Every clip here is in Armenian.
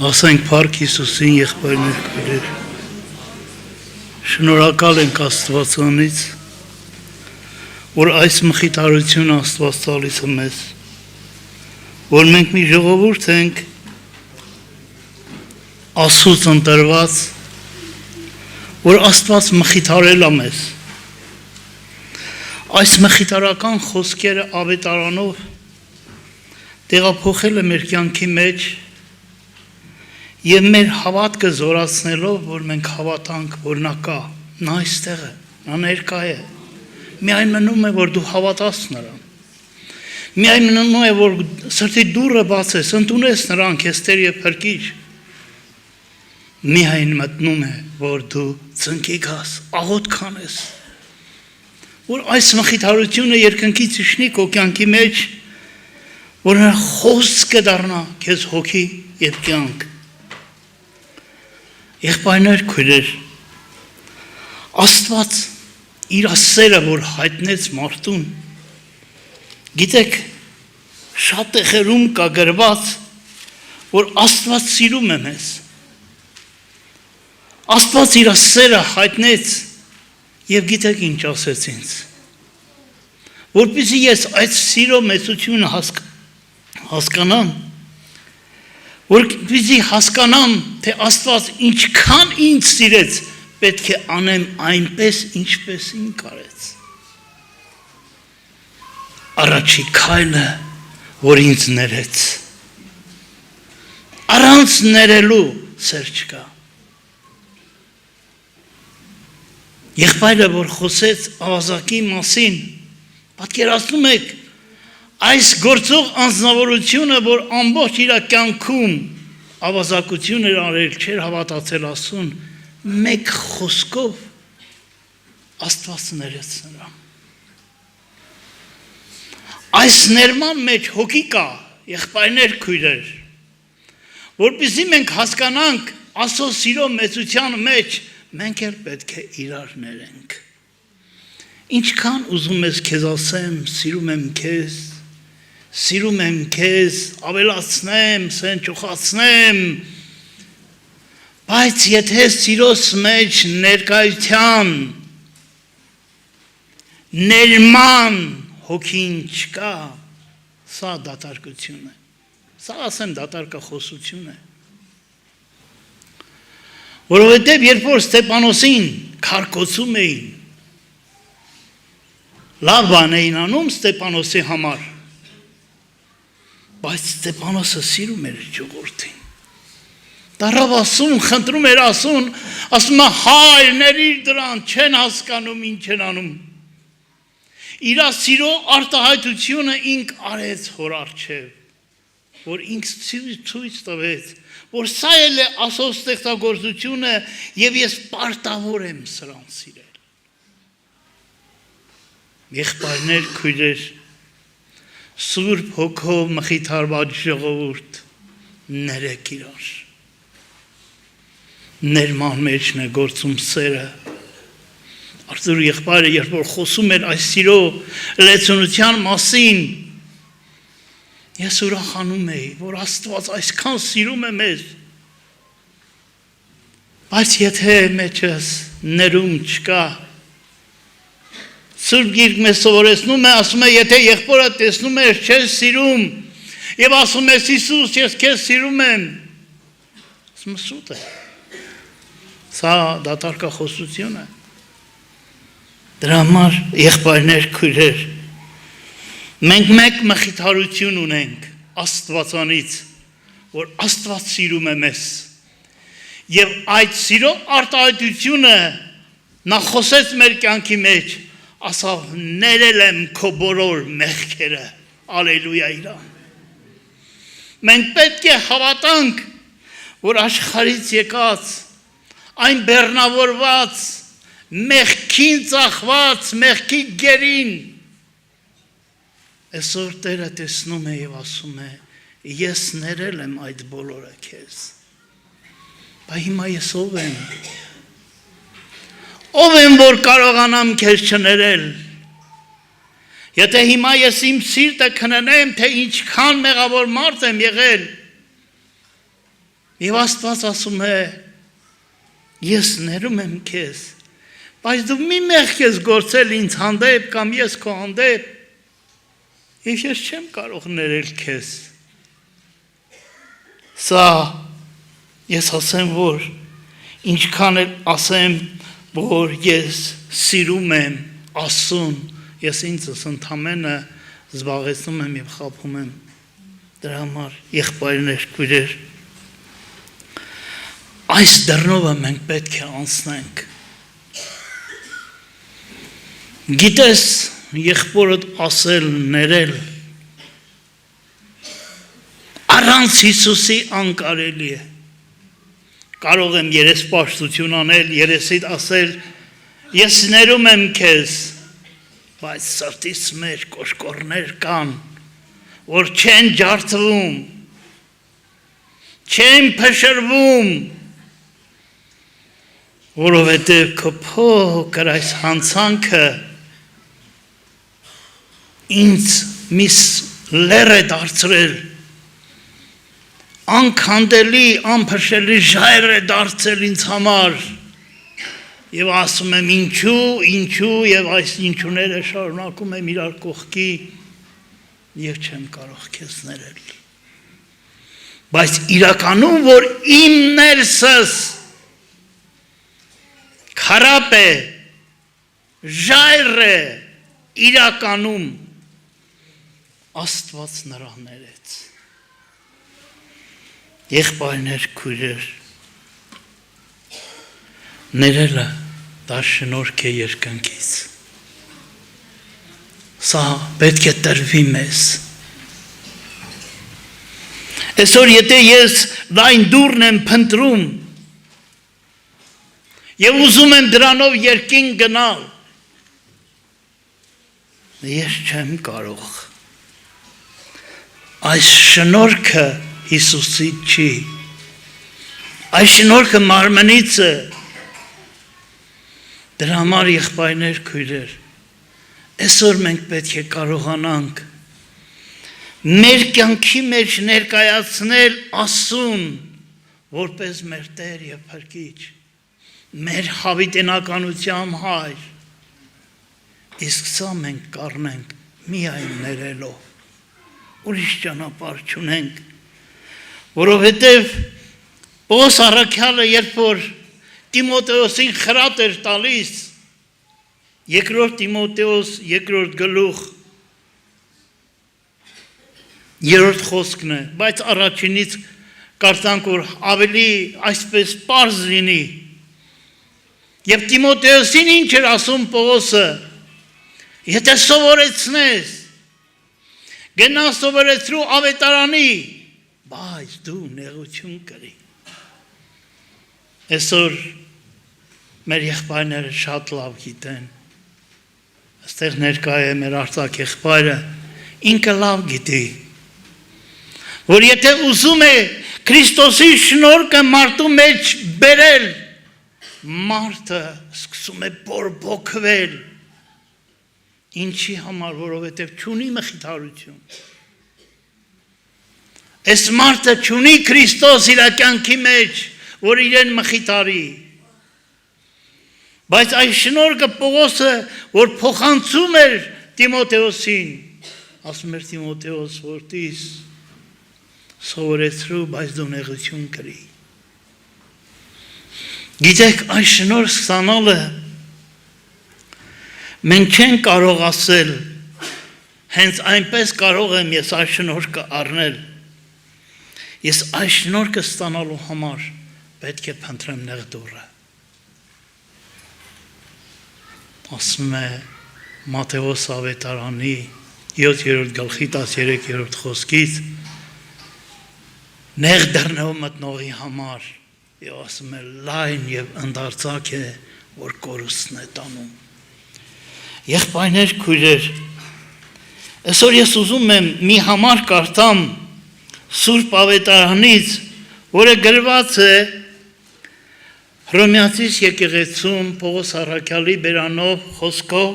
Ասենք Փառք Հիսուսին եղբայրներ քույրեր, շնորհակալ ենք Աստվածանից, որ այս մխիթարությունը Աստված տալիս է մեզ, որ մենք մի ժողովուրդ ենք Աստծուց ընտրված, որ Աստված մխիթարել է մեզ։ Այս մխիթարական խոսքերը ավետարանով տեղափոխել է մեր կյանքի մեջ և մեր հավատքը զորացնելով, որ մենք հավատանք, որ նա կա, նա այստեղ է, նա ներկա է, միայն մնում է, որ դու հավատաս նրան, միայն մնում է, որ սրտի դուռը բացես, ընդունես նրան, քեզ Տեր և Փրկիչ, միայն մտնում է, որ դու ծնկի գաս, աղոթք անես, որ այս մխիթարությունը երկնքից իջնի քո կյանքի մեջ, որ նա խոսքը դառնա քեզ հոգի և կյանք։ Եղբայրներ քույրեր, Աստված իր սերը, որ հայտնեց մարդուն, գիտեք, շատ տեղերում կա գրված, որ Աստված սիրում է մեզ։ Աստված իր սերը հայտնեց և գիտեք ինչ ասեց ինձ, որպեսզի ես այդ սիրո մեծությունը հասկանամ, որպեսզի հասկանամ, թե Աստված ինչքան ինձ սիրեց, պետք է անեմ այնպես, ինչպես ինձ արեց։ Առաջի քայլը, որ ինձ ներեց, առանց ներելու սեր չկա։ Եղբայրը, որ խոսեց ավազակի մասին, պատկերացնում եք, այս գործող անձնավորությունը, որ ամբողջ իր կյանքում ավազակություն էր արել, չէր հավատացել Աստծուն, մեկ խոսքով Աստված ներեց նրան։ Այս ներման մեջ հոգի կա, եղբայրներ քույրեր, որպեսզի մենք հասկանանք Աստծո սիրո մեծության մեջ, մենք էլ պետք է իրար ներենք։ Ինչքան ուզում ես քեզ ասեմ, սիրում եմ քեզ, ավելացնեմ, սենճոխացնեմ, բայց եթե սիրոս մեջ ներկայության, ներման հոգին չկա, սա դատարկություն է, սա ասեմ դատարկախոսություն է, որովհետև երբ որ Ստեփանոսին քարկոծում էին, լավ բան էին անում Ստեփանոսի համար, բայց Ստեփանոսը սիրում էր ժողովրդին, դառավ ասում, խնդրում էր ասում է հայր ներիր դրան, չեն հասկանում ինչ են անում, իր սիրո արտահայտությունը ինք արեց հոր առջև, որ ինք ցույց տվեց, որ սա էլ է Աստծո ստեղծագործությունը և ես պարտավոր եմ սրան սիրել։ Եղբայրներ քույրեր, Սուրբ Հոգով մխիթարված ժողովուրդ, ներեք իրար։ Ներման մեջն է գործում սերը։ Արծուր եղբայրը, երբ որ խոսում էր այս սիրո լեցունության մասին, ես ուրախանում էի, որ Աստված այսքան սիրում է մեզ, բայց եթե մեջս ներում չկա, Սուրբ Գիրք մեզ սովորեցնում է, ասում է, եթե եղբորը տեսնում ես չես սիրում, և ասում ես Հիսուս, ես քեզ սիրում եմ, ասում է սուտ է, սա դատարկախոսություն է, դրա համար եղբայրներ քույրեր, մենք մեկ մխիթարություն ունենք Աստվածանից, որ Աստված սիրում է մեզ, և այդ սիրո արտահայտությունը նա խոսեց մեր կյանքի մեջ, ասավ ներել եմ քո բոլոր մեղքերը, ալելույա իրան։ Մենք պետք է հավատանք, որ աշխարհից եկած, այն բեռնավորված, մեղքին ծախված, մեղքի գերին, այսօր Տերը տեսնում է և ասում է, ես ներել եմ այդ բոլորը քեզ, բայց հիմա ես ով եմ, որ կարողանամ քեզ չներել, Եթե հիմա ես իմ սիրտը քննեմ, թե ինչքան մեղավոր մարդ եմ եղել, եւ Աստված ասում է, ես ներում եմ քեզ, բայց դու մի մեղք ես գործել ինձ հանդեպ կամ ես քո հանդեպ, եւ ես չեմ կարող ներել քեզ։ Սա ես ասեմ, որ ինչքան էլ ասեմ, որ ես սիրում եմ Աստծուն, ես ինձս ընդամենը զբաղեցնում եմ եւ խաբում եմ դրա համար եղբայրներ, քույրեր, այս դռնովը մենք պետք է անցնենք։ Գիտես, եղբորդ ասել, ներել առանց Հիսուսի անկարելի է։ Կարող եմ երեսպաշտություն անել, երեսիդ ասել, ես ներում եմ քեզ, բայց սրտիս մեր կոշկորներ կան, որ չեն ջարդվում, չեն փշրվում, որովհետև քո փոքր այս հանցանքը ինձ մի լեր է դարձրել, անքանդելի, անփշրելի ժայռ է դարձել ինձ համար, եւ ասում եմ ինչու եւ այս ինչուները շարունակում եմ իրար կողքի եւ չեմ կարող քեզ ներել։ Բայց իրականում որ իմ ներսս քարապ է, ժայռ է, իրականում Աստված նրա ներեց։ Եղբայրներ, քույրեր, ներելը դա շնորհք է երկնքից։ Սա պետք է տրվի մեզ։ Այսօր եթե ես լայն դուրն եմ փնտրում եւ ուզում եմ դրանով երկինք գնալ, ես չեմ կարող։ Այս շնորհքը Հիսուսից չի։ Այս շնորհքը մարմնից է։ Դրա համար եղբայրներ, քույրեր, այսօր մենք պետք է կարողանանք մեր կյանքի մեջ ներկայացնել Աստծուն որպես մեր Տեր եւ Փրկիչ, մեր հավիտենականության հայր։ Իսկ սա մենք կառնենք միայն ներելով, ուրիշ ճանապարհ չունենք, որովհետեւ Պողոս առաքյալը երբ որ Տիմոթեոսին խրատ էր տալիս, երկրորդ Տիմոթեոս, երկրորդ գլուխ, երրորդ խոսքն է, բայց առաջինից կարծանք, որ ավելի այսպես պարզ լինի։ Եվ Տիմոթեոսին ինչ էր ասում Պողոսը, եթե սովորեցնես, գնաս սովորեցրու ավետարանի, բայց դու նեղություն կրի։ Այսօր մեր եղբայրները շատ լավ գիտեն, այստեղ ներկա է մեր արձակ եղբայրը, ինքը լավ գիտի, որ եթե ուզում է Քրիստոսի շնորհքը մարդու մեջ բերել, մարդը սկսում է բորբոքվել, ինչի համար, որովհետև չունի մխիթարություն։ Այս մարդը չունի Քրիստոս իր կյանքի մեջ, որ իրեն մխիթարի։ Բայց այս շնորհքը Պողոսը, որ փոխանցում էր Տիմոթեոսին, ասում էր Տիմոթեոս, որ տիս սովորեցրու, բայց դու նեղություն կրի։ Գիտեք, այս շնորհ ստանալը մենք չենք կարող ասել, հենց այնպես կարող եմ ես այս շնորհքը առնել։ Ես այս շնորհքը ստանալու համար պետք է փնտրեմ նեղ դուռը։ Ասում է Մատթեոս ավետարանի 7-րդ գլխի 13-րդ խոսքից նեղ դռնով մտնողի համար եւ ասում է լայն եւ ընդարձակ է, որ կորուստն է տանում։ Եղբայրներ, քույրեր, այսօր ես ուզում եմ մի համար կարդամ Սուրբ ավետարանից, որը գրված է Հռոմեացիս եկեղեցում Պողոս առաքյալի բերանով խոսքով,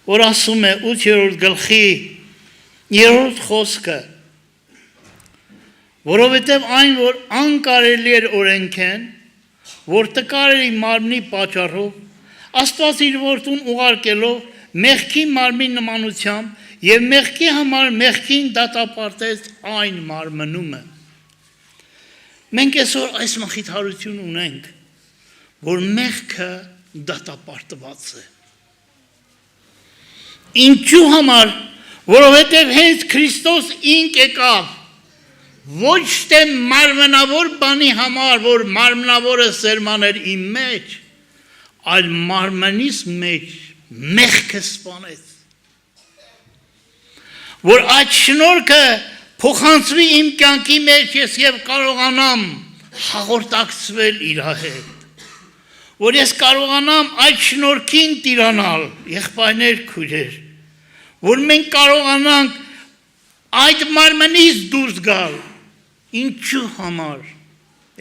որ ասում է 8-րդ գլխի 3-րդ խոսքը, որովհետև այն, որ անկարելի էր օրենքեն, որ տկար էր մարմնի պատճառով, Աստված իր որդուն ուղարկելով մեղքի մարմնի նմանությամբ եւ մեղքի համար մեղքին դատապարտեց այն մարմնումը։ Մենք այսօր այս մխիթարություն ունենք, որ մեղքը դատապարտված է։ Ինչու համար, որովհետև հենց Քրիստոս ինք եկավ, ոչ թե մարմնավոր բանի համար, որ մարմնավորը սերմաներ իմ մեջ, այլ մարմնիս մեջ մեղքը սպանեց, որ այդ շնորհքը փոխանցվի իմ կյանքի մեջ ես եւ կարողանամ հաղորդակցվել իր հետ, որ ես կարողանամ այդ շնորհքին տիրանալ, եղբայրներ, քույրեր, որ մենք կարողանանք այդ մարմնից դուրս գալ, ինչու համար,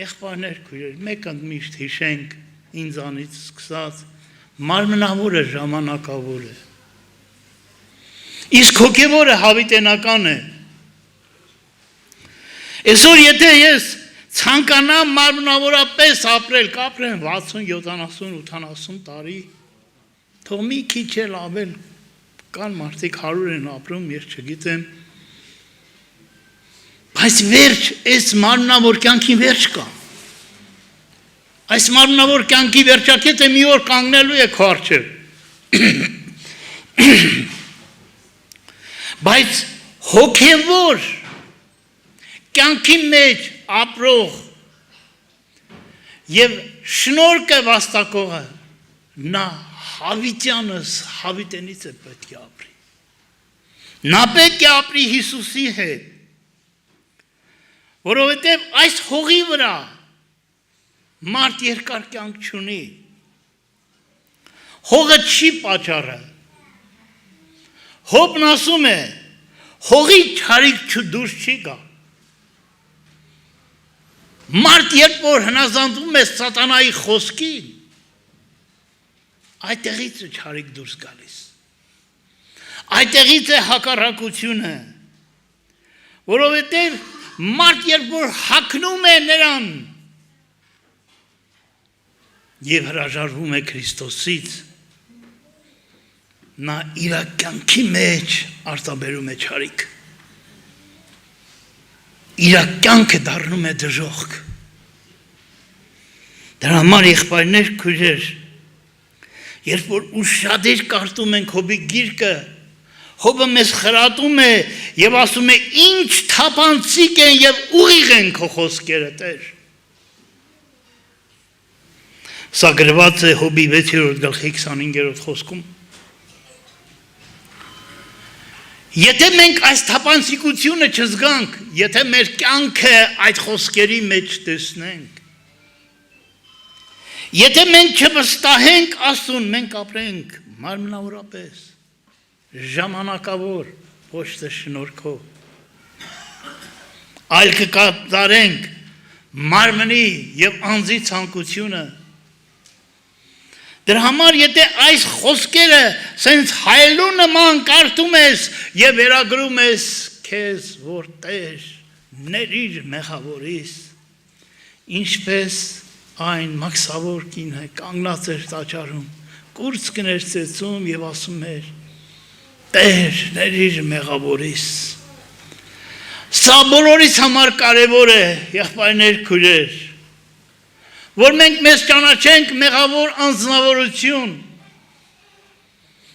եղբայրներ, քույրեր, մեկ միշտ հիշենք ինձանից սկսած, մարմնավորը ժամանակավոր է, իսկ հոգևորը հավիտենական է։ Այսօր եթե ես ցանկանամ մարմնավորապես ապրել, կապրեմ 60, 70, 80 տարի, թող մի քիչ էլ ավել, կան մարդիկ 100 են ապրում, ես չգիտեմ, բայց վերջ, այս մարմնավոր կյանքին վերջ կա։ Այս մարմնավոր կյանքի վերջակետը մի օր կանգնելու է քո առջև։ Բայց հոգևոր կյանքի մեջ ապրող եւ շնորհքը վաստակողը նա հավիտյանս հավիտենից է պետք է ապրի։ Նա պետք է ապրի Հիսուսի հետ, որովհետեւ այս հողի վրա մարդ երկար կյանք չունի, հողը չի պատճառը, Հոբն ասում է, հողի չարիք դուրս չի գա, մարդ երբ որ հնազանդվում է սատանայի խոսքին, այդտեղից է չարիք դուրս գալիս, այդտեղից է հակառակությունը, որովհետև մարդ երբ որ հագնում է նրան, և հրաժարվում է Քրիստոսից, նա իր կյանքի մեջ արտաբերում է չարիք, իր կյանքը դառնում է դժոխք, դրա համար եղբայրներ, քույրեր, երբ որ ուշադիր կարդում ենք Հոբի գիրքը, Հոբը մեզ խրատում է և ասում է, ինչ թափանցիկ են և ուղիղ են քո խոսքերը, Տեր։ Սա գրված է Հոբի 6-րդ գլխի 25-րդ խոսքում։ Եթե մենք այս թափանցիկությունը չզգանք, եթե մեր կյանքը այդ խոսքերի մեջ տեսնենք, եթե մենք չվստահենք Աստծուն, մենք ապրենք մարմնավորապես, ժամանակավոր, ոչ թե շնորհքով, այլ կկատարենք մարմնի և անձի ցանկությունը։ Դրա համար եթե այս խոսքերը սենց հայելու նման կարդում ես և վերագրում ես քեզ, որ Տեր, ներիր մեղավորիս, ինչպես այն մաքսավոր կինը կանգնած էր տաճարում, կուրծ կներ ծեծում և ասում էր, Տեր, ներիր մեղավորիս։ Սա բոլորիս համար կարևոր է, եղբայրներ, քույրեր, որ մենք մեզ ճանաչենք մեղավոր անձնավորություն,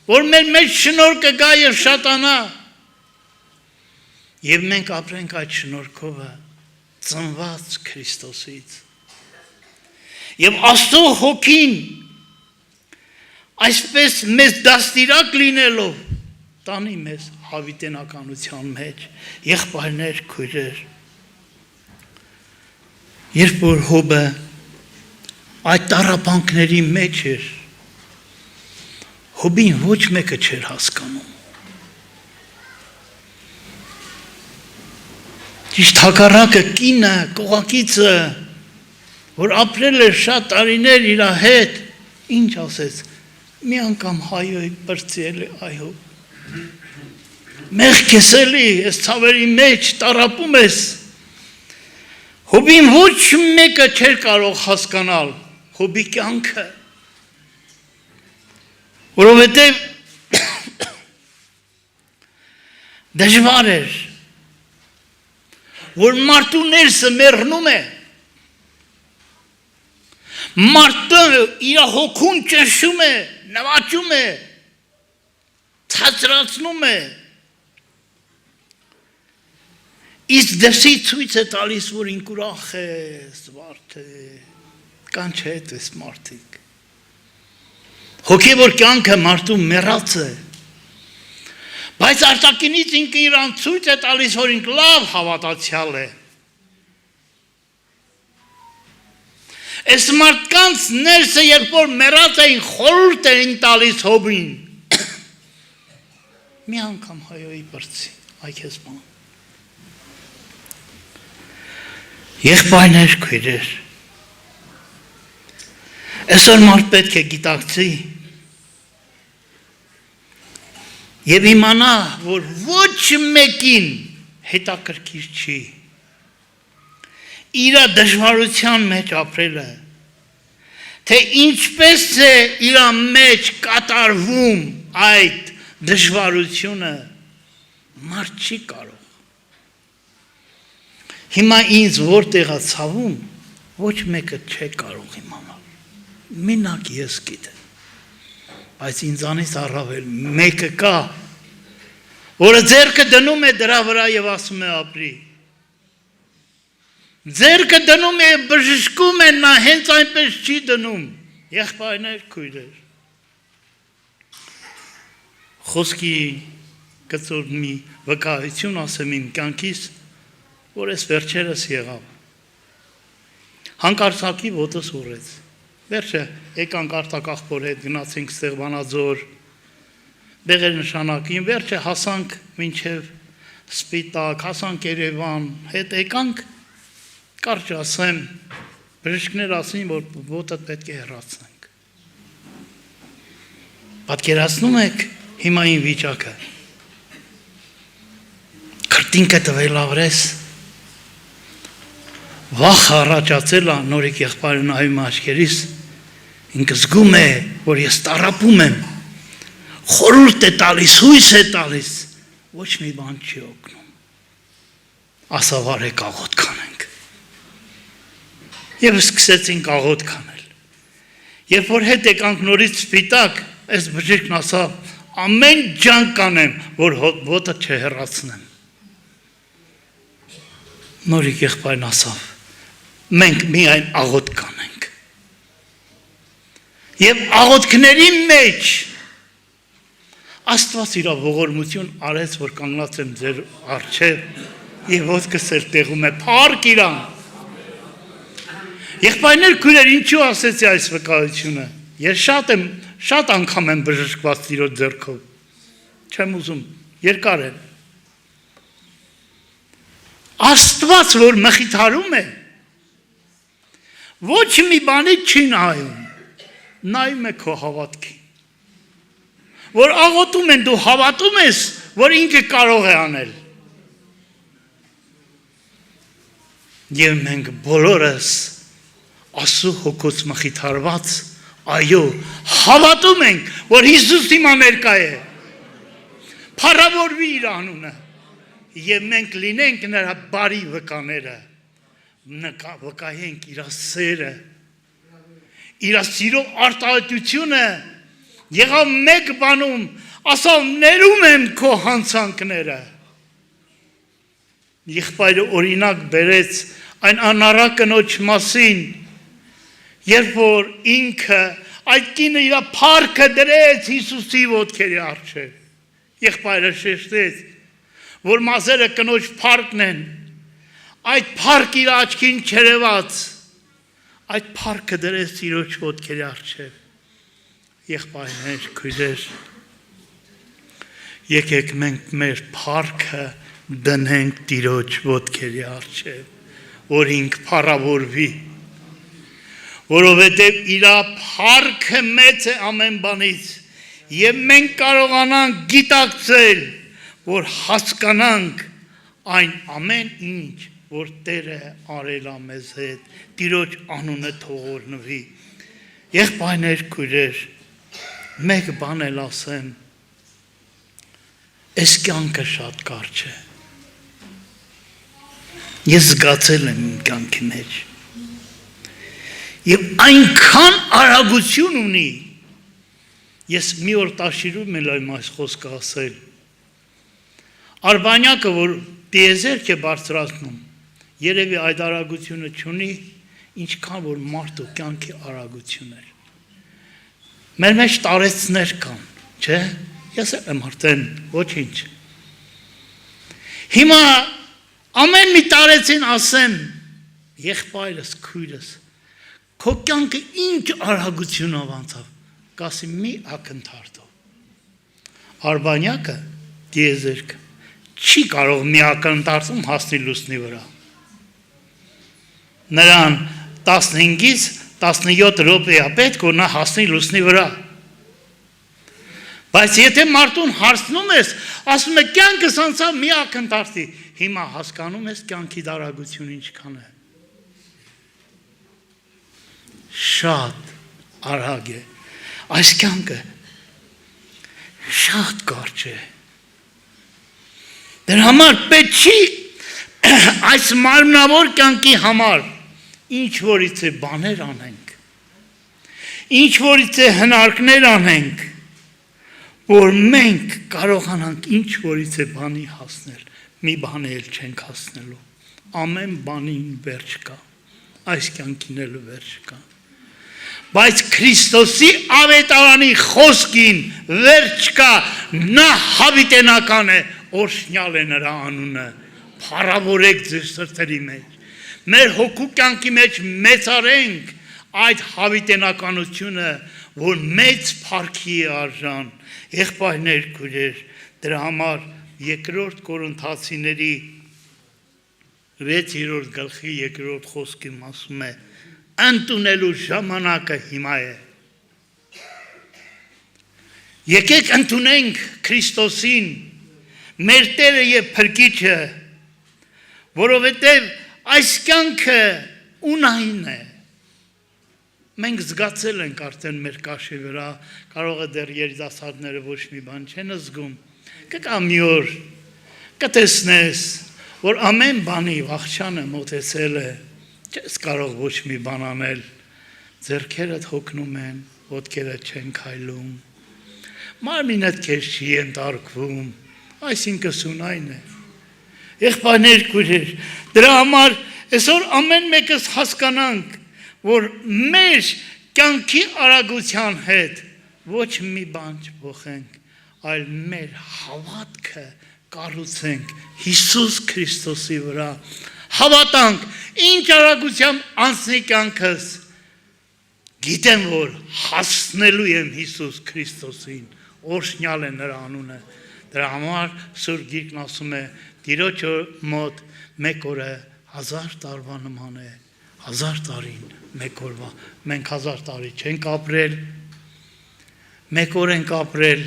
որ մեր մեջ շնորհ կգա և շատանա, և մենք ապրենք այդ շնորհքովը ծնված Քրիստոսից։ Եվ Աստծո հոգին այսպես մեզ դաստիրակ լինելով տանի մեզ հավիտենականության մեջ, եղբայրներ, քույրեր, երբ որ Հոբը այդ տառապանքների մեջ էր, Հոբին ոչ մեկը չէր հասկանում։ Ճիշտ հակառակը կինը, կողակիցը, որ ապրել էր շատ տարիներ իր հետ, ինչ ասեց, մի անգամ հայոյ բրծելի այո մեղք ես էլի ես ցավերի մեջ տարապում ես Հոբին ոչ մեկը չէր կարող հասկանալ Հոբի կյանքը որովհետև դժվար էր որ մարդու ներսը մեռնում է մարդը իր հոգուն ճնշում է նվաճում է ցածրացնում է Իսկ դրսի ցույց է տալիս, որ ինք ուրախ է, զվարթ է, կան չէ այդպես մարդիկ։ Հոգևոր կյանքը մարդու մեռած է։ Բայց արտաքինից ինքը իրան ցույց է տալիս, որ ինք լավ հավատացյալ է։ Այս մարդկանց ներսը երբ որ մեռած էին, խորհուրդ էին տալիս Հոբին։ Մի անգամ հայոյի բրծի, այ քեզ բան։ Եղբայրներ քույրեր Այսօր մարդ պետք է գիտակցի եւ իմանա որ ոչ մեկին հետաքրքիր չի իր դժվարության մեջ ապրելը թե ինչպես է իր մեջ կատարվում այդ դժվարությունը մարդ չի կարող Հիմա ինձ որտեղ է ցավում, ոչ մեկը չէ կարող իմանալ։ Մենակ ես գիտեմ։ Բայց ինձանից առավել մեկը կա, որը ձեռքը դնում է դրա վրա եւ ասում է ապրի։ Ձեռքը դնում է բժշկում է նա հենց այնպես չի դնում։ Եղբայրներ, քույրեր։ Խոսքի գծոր մի վկայություն ասեմ իմ կյանքից որ ես վերջերս եղավ։ Հանկարծակի ոտս ուռեց։ Վերջը եկանք արտակախբոր հետ գնացինք ստեղ Վանաձոր, բեղեր նշանակին, վերջը հասանք մինչև Սպիտակ, հասանք Երևան, հետ եկանք, կարճ ասեմ, բժիշկներ ասին, որ ոտը պետք է հեռացնենք։ Պատկերացնում եք հիմա իմ վիճակը։ Քրտինքը տվելավրես Վախ առաջացել է նորիկ եղբայրը նայում աչքերիս, ինքը զգում է, որ ես տարապում եմ, խորհուրդ է տալիս, հույս է տալիս, ոչ մի բան չի օգնում, ասա վարեք աղոտ կանենք, և սկսեցինք աղոտ կանել, երբ որ հետ եկանք նորից Սպիտակ, այս բժիշկն ասա, ամեն ջանք կանեմ, որ ոտը չհեռացնեմ, նորիկ եղբայրն ասավ, մենք միայն աղոտ կանենք։ Եվ աղոտքների մեջ Աստված իր ողորմություն արեց, որ կանգնած եմ ձեր առջև եւ ոտքս էլ տեղում է, փառք իրան։ Եղբայրներ, քույրեր, ինչու ասեցի այս վկայությունը։ Ես շատ անգամ եմ բժշկված Տիրոջ ձեռքով։ Չեմ ուզում, երկար է։ Աստված, որ մխիթարում է, ոչ մի բանի չի նայում, նայում է քո հավատքին, որ աղոտում են, դու հավատում ես, որ ինքը կարող է անել, և մենք բոլորս Աստծո հոգուց մխիթարված, այո, հավատում ենք, որ Հիսուս հիմա ներկա է, փառավորվի իր անունը, և մենք լինենք նրա բարի վկաները, վկայենք իր սերը, իր սիրո արտահայտությունը, եղավ մեկ բանում, ասավ ներում եմ քո հանցանքները, եղբայրը օրինակ բերեց այն անառակ կնոջ մասին, երբ որ ինքը այդ կինը իր փառքը դրեց Հիսուսի ոտքերի առջև, եղբայրը շեշտեց, որ մազերը կնոջ փառքն են, այդ փառք իր աչքին չերևաց, այդ փառքը դրեց Տիրոջ ոտքերի առջև, եղբայրներ, քույրեր, եկեք մենք մեր փառքը դնենք Տիրոջ ոտքերի առջև, որ ինք փառավորվի, որովհետև իր փառքը մեծ է ամեն բանից, Եվ մենք կարողանանք գիտակցել, որ հասկանանք այն ամեն ինչ, որ Տերը արել է մեզ հետ, Տիրոջ անունը թող օրհնվի։ Եղբայրներ, քույրեր, մեկ բան էլ ասեմ, այս կյանքը շատ կարճ է։ Ես զգացել եմ իմ կյանքի մեջ։ Եվ այնքան արագություն ունի, ես մի օր տաշիրում եմ այս խոսքը ասել։ Արբանյակը, որ տիեզերք է բարձրացնում, երևի այդ արագությունը չունի, ինչքան որ մարդու կյանքի արագություն էր։ Մեր մեջ տարեցներ կան, չէ՞։ Ես եմ արդեն ոչինչ։ Հիմա ամեն մի տարեցին ասեմ, եղբայրս, քույրս, քո կյանքը ինչ արագությունով անցավ, կասի մի ակնթարթով։ Արբանյակը, տիեզերքը, չի կարող մի ակնթարթում հասնել լուսնի վրա։ Նրան 15-ից 17 րոպե է պետք, որ նա հասնի լուսնի վրա։ Բայց եթե մարդուն հարցնում ես, ասում է կյանքս անցավ մի ակնթարթի, հիմա հասկանում ես կյանքի արագությունը ինչքան է։ Շատ արագ է։ Այս կյանքը շատ կարճ է։ Դրա համար պետք չի այս մարմնավոր կյանքի համար ինչ որից է բաներ անենք, ինչ որից է հնարքներ անենք, որ մենք կարողանանք ինչ որից է բանի հասնել, մի բան էլ չենք հասնելու, ամեն բանին վերջ կա, այս կյանքին էլ վերջ կա, բայց Քրիստոսի ավետարանի խոսքին վերջ կա, նա հավիտենական է, օրհնյալ է նրա անունը, փառավորեք ձեր սրտերի մեջ, մեր հոգու կյանքի մեջ մեծարենք այդ հավիտենականությունը, որ մեծ փառքի է արժան, եղբայրներ, քույրեր, դրա համար երկրորդ Կորինթացիների 6-րդ գլխի 2-րդ խոսքին ասում է, ընդունելու ժամանակը հիմա է։ Եկեք ընդունենք Քրիստոսին, մեր Տերը եւ Փրկիչը, որովհետեւ այս կյանքը ունային է։ Մենք զգացել ենք արդեն մեր կաշի վրա, կարող է դեռ երիտասարդները ոչ մի բան չեն զգում։ Կգա մի օր, կտեսնես, որ ամեն բանի վախճանը մոտեցել է, չես կարող ոչ մի բան անել, ձեռքերդ հոգնում են, ոտքերդ չեն քայլում, մարմինդ քեզ չի ենթարկվում, այսինքն սունայն է։ Եղբայրներ, քույրեր, դրա համար այսօր ամեն մեկս հասկանանք, որ մեր կյանքի արագության հետ ոչ մի բան չփոխենք, այլ մեր հավատքը կառուցենք Հիսուս Քրիստոսի վրա, հավատանք, ինչ արագությամբ անցնի կյանքս, գիտեմ, որ հասնելու եմ Հիսուս Քրիստոսին, օրհնյալ է նրա անունը, դրա համար Սուրբ Գիրքն ասում է, Տիրոջ մոտ մեկ օրը 1000 տարվա նման է, 1000 տարին մեկ օրվա, մենք 1000 տարի չենք ապրել, մեկ օր ենք ապրել,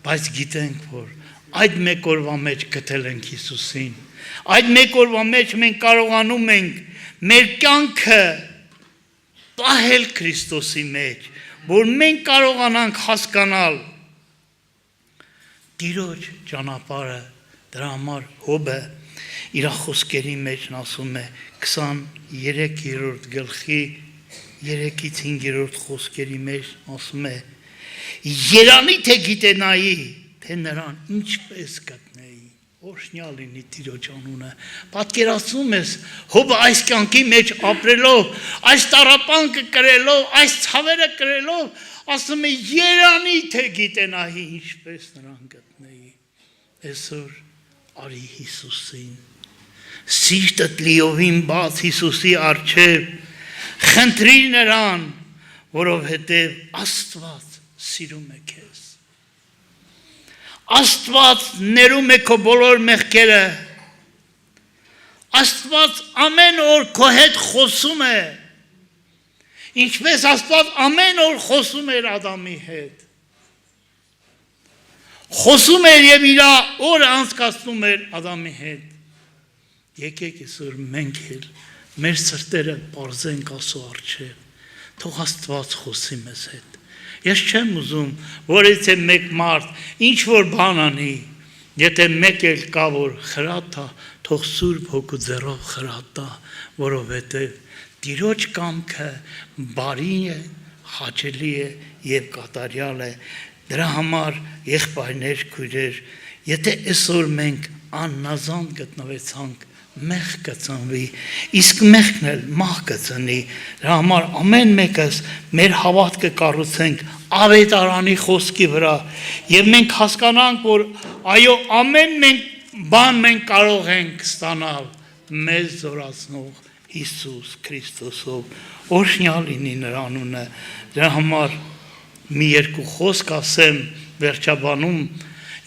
բայց գիտենք, որ այդ մեկ օրվա մեջ գտել ենք Հիսուսին, այդ մեկ օրվա մեջ մենք կարողանում ենք մեր կյանքը պահել Քրիստոսի մեջ, որ մենք կարողանանք հասկանալ Տիրոջ ճանապարհը, դրա համար Հոբը իր խոսքերի մեջ ասում է 23-րդ գլխի 3-ից 5-րդ խոսքերի մեջ ասում է երանի թե գիտենայի, թե նրան ինչպես գտնեի, օրհնյալ լինի Տիրոջ անունը, պատկերացնում ես Հոբը այս կյանքի մեջ ապրելով, այս տառապանքը կրելով, այս ցավերը կրելով, ասում է երանի թե գիտենայի, ինչպես նրան գտնեի, այսօր արի Հիսուսին, սիրտդ լիովին բաց Հիսուսի առջև, խնդրի նրան, որովհետև Աստված սիրում է քեզ, Աստված ներում է քո բոլոր մեղքերը, Աստված ամեն օր քո հետ խոսում է, ինչպես Աստված ամեն օր խոսում էր Ադամի հետ, խոսում էր եւ իր օրը անցկացնում էր Ադամի հետ։ Եկեք այսօր մենք էլ մեր սրտերը բարձենք Աստծո առջև, թող Աստված խոսի մեզ հետ։ Ես չեմ ուզում, որ եթե մեկ մարդ ինչ որ բան անի, եթե մեկ էլ կա որ խրատա, թող Սուրբ Հոգու ձեռով խրատա, որովհետև Տիրոջ կամքը բարի է, հաճելի է եւ կատարյալ է։ Դրա համար եղբայրներ, քույրեր, եթե այսօր մենք աննազան գտնվեցանք, մեղ կծնվի, իսկ մեղքն էլ մահ կծնի։ Դրա համար ամեն մեկս մեր հավատքը կառուցենք Ավետարանի խոսքի վրա եւ մենք հասկանանք, որ այո, ամեն բան մենք կարող ենք ստանալ մեզ զորացնող Հիսուս Քրիստոսով, օրհնյալ լինի նրա անունը։ Դրա համար մի երկու խոսք ասեմ վերջաբանում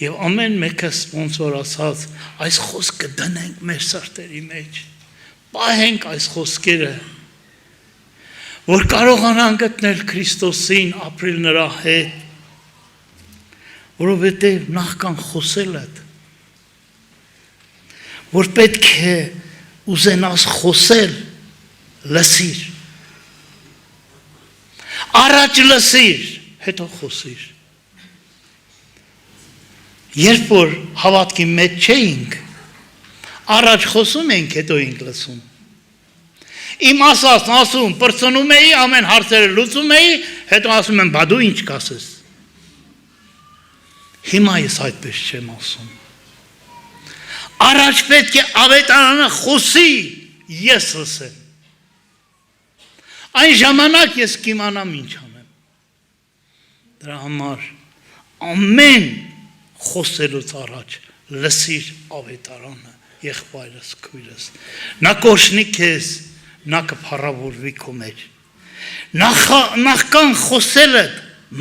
եւ ամեն մեկս ոնց որ ասած այս խոսքը դնենք մեր սրտերի մեջ, պահենք այս խոսքերը, որ կարողանան գտնել Քրիստոսին, ապրել նրա հետ, որովհետեւ նախքան խոսելը, որ պետք է ուզենաս խոսել, լսիր, առաջ լսիր, հետո խոսիր։ Երբ որ հավատքի մեջ չէինք, առաջ խոսում ենք, հետո ենք լսում։ Իմ ասածն ասում, պրծնում էի, ամեն հարցերը լուծում էի, հետո ասում եմ, բա դու ինչ կասես։ Հիմա ես այդպես չեմ ասում։ Առաջ պետք է Ավետարանը խոսի, ես լսեմ։ Այն ժամանակ ես կիմանամ ինչ անեմ։ Դրա համար ամեն խոսելուց առաջ լսիր Ավետարանը, եղբայրս, քույրս։ Նա կօրհնի քեզ, նա կփառավորվի քո մեջ։ Նախքան խոսելը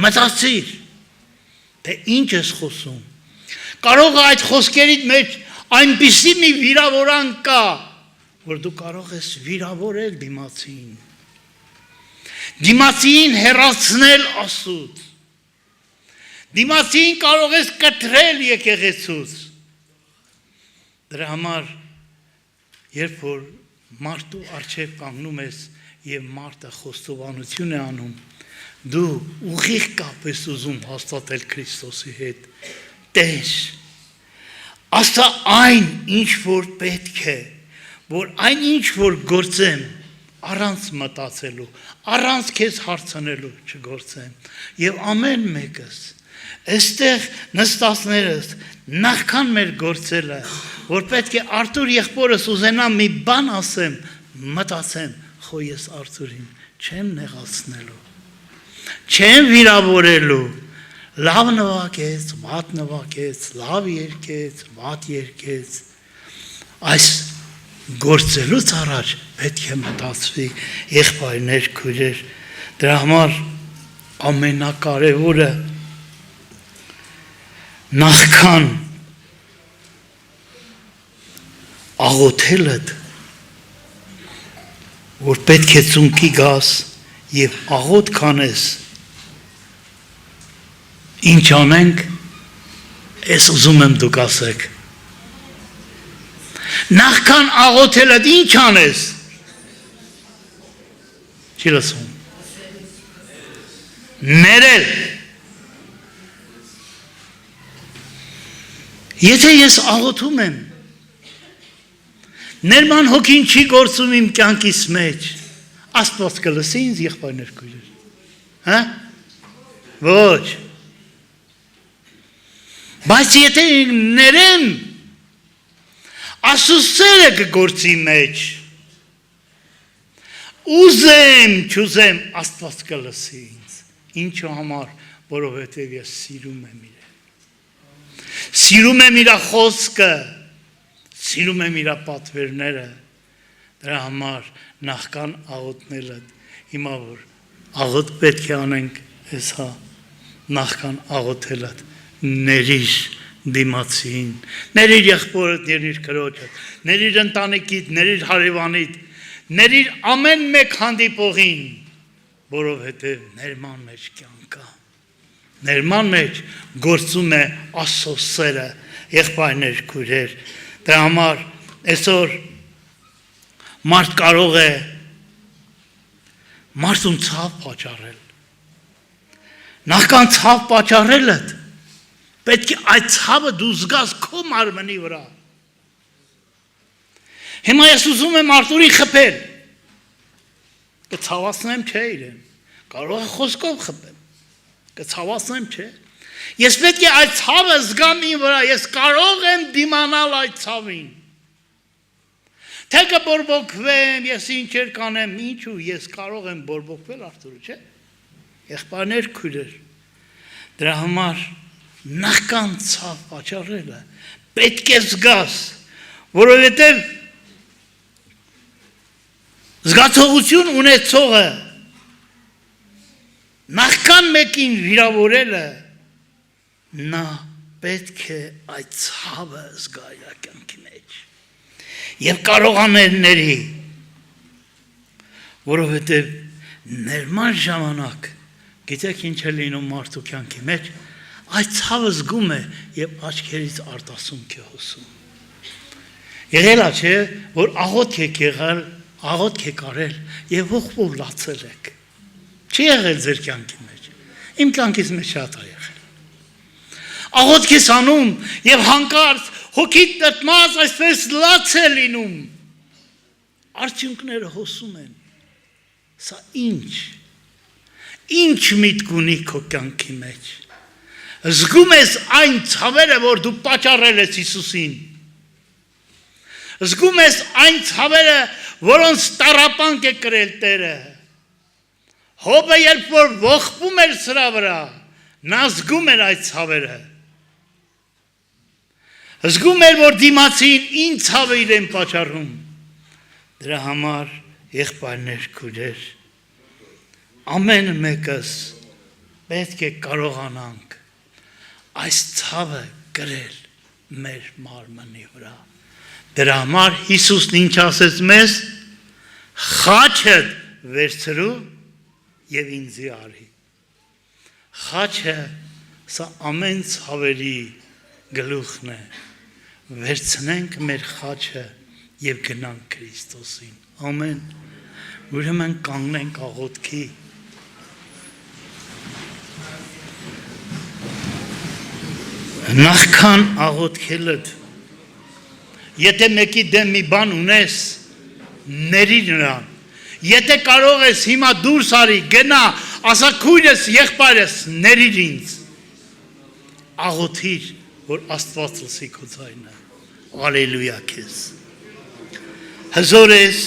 մտածիր, թե ինչ ես խոսում։ Կարող է այդ խոսքերիդ մեջ այնպիսի մի վիրավորանք կա, որ դու կարող ես վիրավորել դիմացին։ Դիմացին հեռացնել Աստծուց։ Դիմացին կարող ես կտրել եկեղեցուց։ Դրա համար, երբ որ մարդու առջև կանգնում ես եւ մարդը խոստովանություն է անում, դու ուղիղ կապ ես ուզում հաստատել Քրիստոսի հետ։ Տես, ասա այն, ինչ որ պետք է, որ այն ինչ որ գործեմ, առանց մտածելու, առանց քեզ հարցնելու չգործեմ։ Եվ ամեն մեկս, այստեղ նստածներս, նախքան մեր գործելը, որ պետք է Արթուր եղբորս ուզենա մի բան ասեմ, մտածեմ, խո ես Արթուրին չեմ նեղացնելու, չեմ վիրավորելու, լավ նվագեց, վատ նվագեց, լավ երգեց, վատ երգեց, այս գործելուց առաջ պետք է մտածվի, եղբայրներ, քույրեր, դրա համար ամենակարևորը նախքան աղոթելդ, որ պետք է ծունկի գաս եւ աղոթ կանես, ինչ անենք, ես ուզում եմ դուք ասեք, նախքան աղոթելդ ինչ անես, չի լսում, ներել, եթե ես աղոթում եմ, ներման հոգին չի գործում իմ կյանքիս մեջ, Աստված կլսի ինձ եղբայրներ քույրեր, հա? Ոչ, բայց եթե ներեմ, Աստծո կգործի մեջ, ուզեմ, չուզեմ, Աստված կլսի ինձ, ինչու համար, որովհետև ես սիրում եմ իրեն, սիրում եմ իր խոսքը, սիրում եմ իր պատվերները, դրա համար նախքան աղոթնելը, հիմա որ աղոթ պետք է անենք, հեսա, նախքան աղոթելը, ներիր դիմացին, ներիր եղբորդ, ներիր քրոջդ, ներիր ընտանիքիդ, ներիր հարևանիդ, ներիր ամեն մեկ հանդիպողին, որովհետև ներման մեջ կյանք կա, Ներման մեջ գործում է Աստծո սերը, եղբայրներ, քույրեր։ Դրա համար այսօր մարդ կարող է մարդուն ցավ պատճառել։ Նախքան ցավ պատճառելը պետք է այդ ցավը դու զգաս քո մարմնի վրա։ Հիմա ես ուզում եմ Արտուրին խփել։ Կցավացնեմ չէ իրեն։ Կարող է խոսքով խփեմ։ Կցավացնեմ չէ։ Ես պետք է այդ ցավը զգամ իմ վրա, ես կարող եմ դիմանալ այդ ցավին։ Թե կբորբոքվեմ, ես ինչեր կանեմ, ինչու ես կարող եմ բորբոքվել Արտուրը, չէ՞։ Եղբայրներ, քույրեր, դրա համար նախքան ցավ պատճառելը պետք է զգաս, որովհետև զգացողություն ունեցողը նախքան մեկին վիրավորելը նա պետք է այդ ցավը զգա իր կյանքի մեջ եւ կարողաների, որովհետև ներման ժամանակ գիտեք ինչ է լինում մարդու կյանքի մեջ, այդ ցավը զգում է եւ աչքերից արտասունք է հոսում։ Եղել է չէ, որ աղոթք եք եղել, աղոթք եք արել եւ ողբով լացել եք։ Չի եղել ձեր կյանքի մեջ։ Իմ կյանքից մեջ շատ է եղել։ Աղոթք ես անում եւ հանկարծ հոգիդ տրտմած այսպես լաց է լինում։ Արդյունքները հոսում են։ Սա ինչ միտք ունի քո կյանքի մեջ։ Զգում ես այն ցավերը, որ դու պատճառել ես Հիսուսին։ Զգում ես այն ցավերը, որոնց տառապանք է կրել Տերը։ Հոբը երբ որ ողբում էր սրա վրա, նա զգում էր այդ ցավերը։ Զգում էր, որ դիմացին ինչ ցավ է իրեն պատճառում։ Դրա համար եղբայրներ, քույրեր, ամեն մեկս պետք է կարողանանք այս ցավը կրել մեր մարմնի վրա։ Դրա համար Հիսուսն ինչ ասեց մեզ, խաչդ վերցրու եւ ինձի արի։ Խաչը սա ամեն ցավերի գլուխն է։ Վերցնենք մեր խաչը եւ գնանք Քրիստոսին։ Ամեն։ Ուրեմն կանգնենք աղոթքի։ Նախքան աղոթքելդ, եթե մեկի դեմ մի բան ունես, ների նրան։ Եթե կարող ես հիմա դուրս արի, գնա, ասա քույրս, եղբայրս, ների ինձ։ Աղոթիր, որ Աստված լսի քո ձայնը։ Ալելույա քեզ։ Հզոր ես,